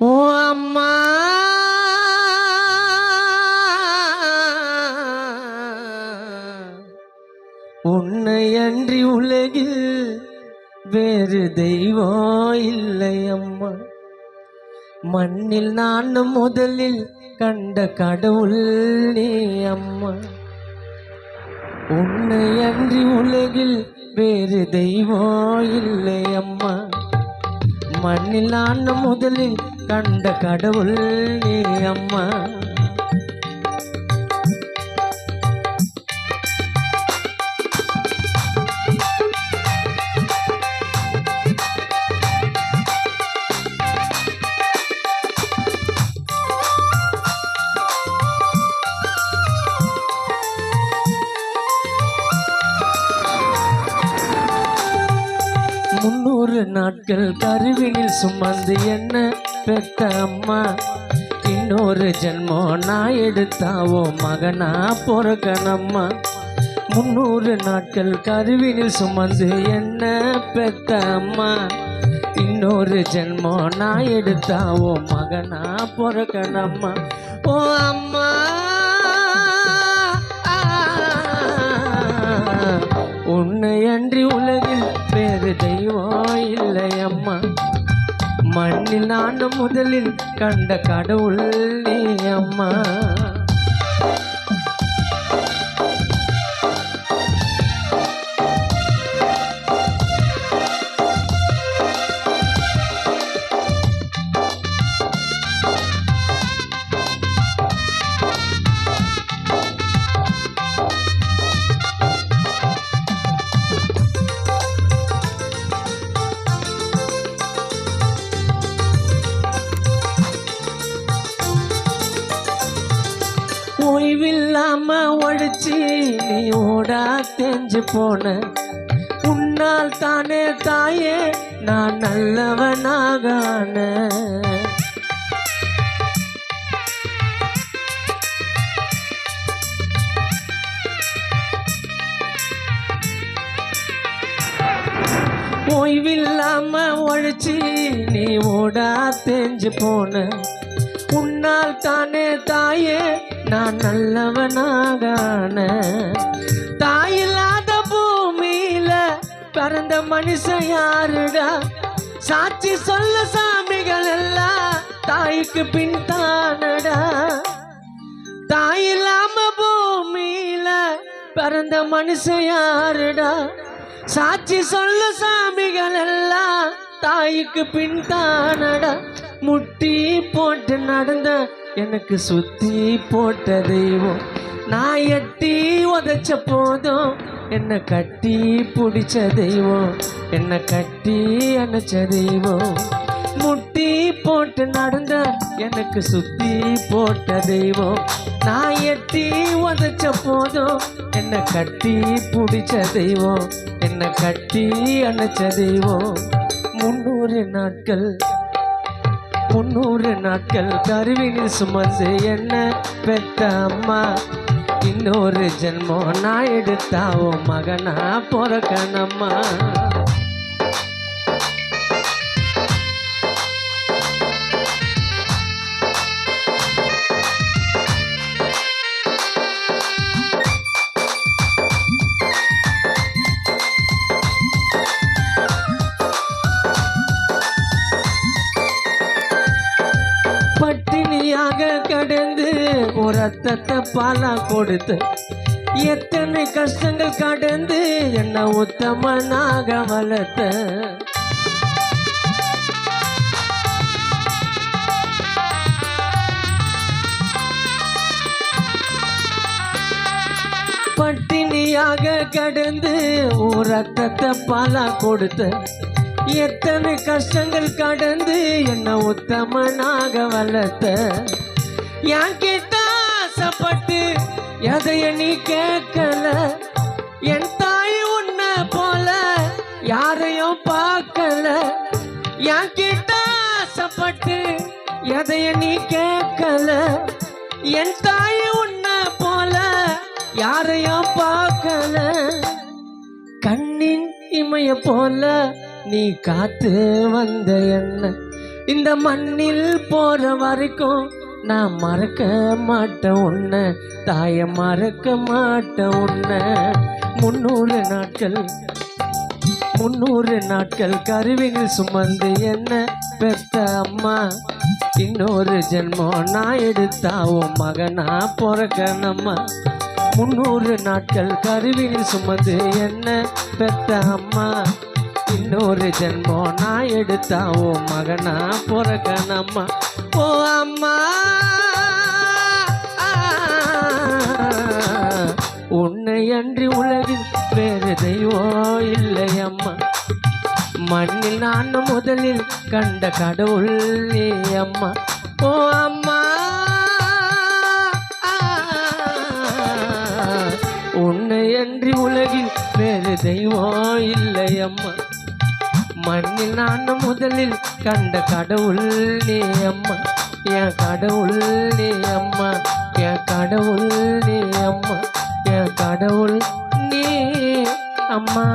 ஓ அம்மா உன்னை அன்றி உலகில் வேறு தெய்வம் இல்லை அம்மா. மண்ணில் நான் முதலில் கண்ட கடவுள் நீ அம்மா. உன்னை அன்றி உலகில் வேறு தெய்வம் இல்லை அம்மா. மண்ணில் நான் முதலில் கண்ட கடவுள் நீ அம்மா. முன்னூறு நாட்கள் கருவினில் சுமந்து என்ன பெத்த அம்மா. இன்னொரு ஜென்மம் நான் எடுத்தாவோ மகனா பொறுக்கணம்மா. 300 நாட்கள் கருவினில் சுமந்து என்ன பெத்த அம்மா. இன்னொரு ஜென்மம் நான் எடுத்தாவோ மகனா பொறுக்கணம்மா. ஓ அம்மா உன்னை அன்றி உலகில் வேறு தெய்வம் இல்லை அம்மா. மண்ணில் நான் முதலில் கண்ட கடவுள் நீ அம்மா. ஓய்வில்லாம ஒழிச்சு நீ ஓடா தெரிஞ்சு போன. உன்னால் தானே தாயே நான் நல்லவனாகான. ஓய்வில்லாம ஒழிச்சு நீ ஓடா தெரிஞ்சு போன. உன்னால் தானே தாயே நான் நல்லவனாகான. தாயில்லாத பூமியில பிறந்த மனுஷன் யாருடா? சாட்சி சொல்ல சாமிகள் எல்லாம் தாய்க்கு பின் தானடா. தாயில்லாம பூமியில பிறந்த மனுஷன் யாருடா? சாட்சி சொல்ல சாமிகள் எல்லாம் தாய்க்கு பின் தானடா. முட்டி போட்டு நடந்த எனக்கு சுத்தி போட்ட தெய்வம். நான் எட்டி உதைச்ச போதும் என்னை கட்டி பிடிச்ச தெய்வம். என்னை கட்டி அணைச்ச தெய்வம். முட்டி போட்டு நடந்த எனக்கு சுத்தி போட்ட தெய்வம். நான் எட்டி உதைச்ச போதும் என்னை கட்டி பிடிச்ச தெய்வம். என்னை கட்டி அணைச்ச தெய்வம். 300 நாட்கள் கருவினில் சுமந்து என்ன பெத்த அம்மா. இன்னொரு ஜென்மம் நான் எடுத்தாவோ மகனா பொறுக்கணம்மா. பட்டினியாக கடந்து ஒரு ரத்தத்தை பாலா கொடுத்து எத்தனை கஷ்டங்கள் கடந்து என்ன உத்தமனாக வளர்த்த. பட்டினியாக கடந்து ஒரு ரத்தத்தை பாலா கொடுத்த எத்தனை கஷ்டங்கள் கடந்து என்ன உத்தமனாக வளர்த்த. என் கிட்ட ஆசைப்பட்டு எதைய நீ கேட்கல. என் தாய் உன்னை போல யாரையும் பார்க்கல. என் கிட்ட ஆசைப்பட்டு எதைய நீ கேட்கல. என் தாய் உன்னை போல யாரையும் பார்க்கல. கண்ணின் இமைய போல நீ காத்து வந்த என்ன இந்த மண்ணில் போற வரைக்கும் நான் மறக்க மாட்டேன் உன்னை, தாய மறக்க மாட்டேன் உன்னை. 300 நாட்கள் கருவினில் சுமந்து என்ன பெத்த அம்மா, இன்னொரு ஜென்மம் நான் எடுத்தாவும் மகனா பிறக்கணம்மா. 300 நாட்கள் கருவினில் சுமந்து என்ன பெத்த அம்மா, இன்னொரு ஜென்மம் நான் எடுத்தாவும் மகனா பிறக்கணம்மா. ஓ அம்மா, உன்னை அன்றி உலகில் வேறு தெய்வம் இல்லை அம்மா. மண்ணில் நான் முதலில் கண்ட கடவுள் நீ அம்மா. ஓ அம்மா, உன்னை அன்றி உலகில் வேறு தெய்வம் இல்லை அம்மா. மண்ணில் நான் முதலில் கண்ட கடவுள் நீ அம்மா. என் கடவுள் நீ அம்மா, என் கடவுள் நீ அம்மா, என் கடவுள் நீ அம்மா.